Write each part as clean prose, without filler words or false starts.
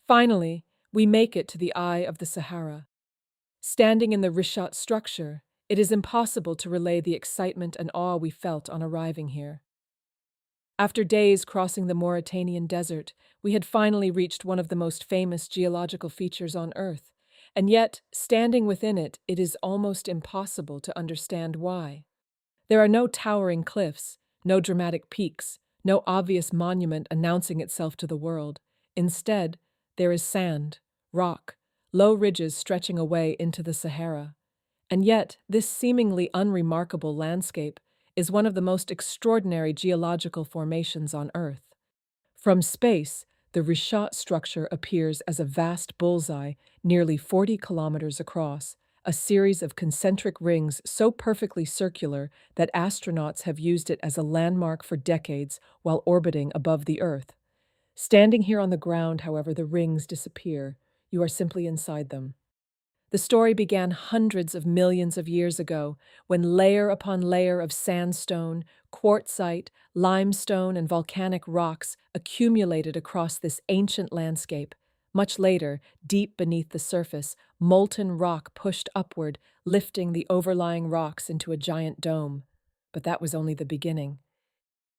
Finally, we make it to the eye of the Sahara. Standing in the Richat structure, it is impossible to relay the excitement and awe we felt on arriving here. After days crossing the Mauritanian desert, we had finally reached one of the most famous geological features on Earth, and yet, standing within it, it is almost impossible to understand why. There are no towering cliffs, no dramatic peaks, no obvious monument announcing itself to the world. Instead, there is sand, rock, low ridges stretching away into the Sahara. And yet, this seemingly unremarkable landscape is one of the most extraordinary geological formations on Earth. From space, the Richat structure appears as a vast bullseye nearly 40 kilometers across, a series of concentric rings so perfectly circular that astronauts have used it as a landmark for decades while orbiting above the Earth. Standing here on the ground, however, the rings disappear. You are simply inside them. The story began hundreds of millions of years ago, when layer upon layer of sandstone, quartzite, limestone, and volcanic rocks accumulated across this ancient landscape. Much later, deep beneath the surface, molten rock pushed upward, lifting the overlying rocks into a giant dome. But that was only the beginning.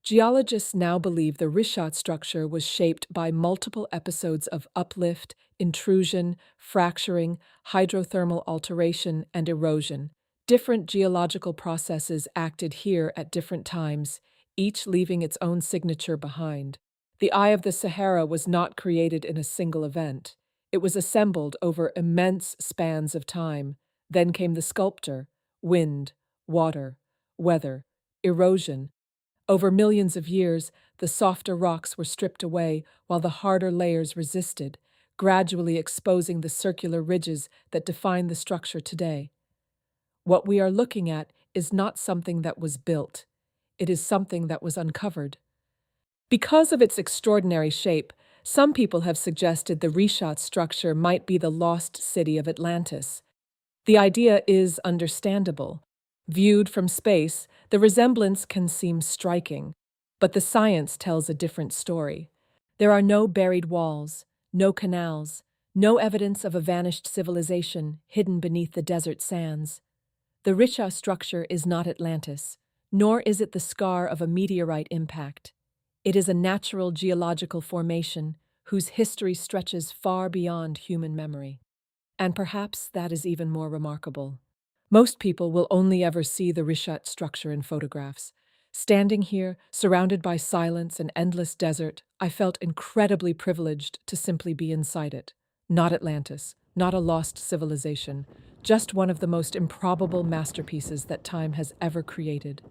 Geologists now believe the Richat structure was shaped by multiple episodes of uplift, intrusion, fracturing, hydrothermal alteration, and erosion. Different geological processes acted here at different times, each leaving its own signature behind. The Eye of the Sahara was not created in a single event. It was assembled over immense spans of time. Then came the sculptor: wind, water, weather, erosion. Over millions of years, the softer rocks were stripped away while the harder layers resisted, gradually exposing the circular ridges that define the structure today. What we are looking at is not something that was built. It is something that was uncovered. Because of its extraordinary shape, some people have suggested the Richat structure might be the lost city of Atlantis. The idea is understandable. Viewed from space, the resemblance can seem striking, but the science tells a different story. There are no buried walls, no canals, no evidence of a vanished civilization hidden beneath the desert sands. The Richat structure is not Atlantis, nor is it the scar of a meteorite impact. It is a natural geological formation whose history stretches far beyond human memory. And perhaps that is even more remarkable. Most people will only ever see the Richat structure in photographs. Standing here, surrounded by silence and endless desert, I felt incredibly privileged to simply be inside it. Not Atlantis, not a lost civilization, just one of the most improbable masterpieces that time has ever created.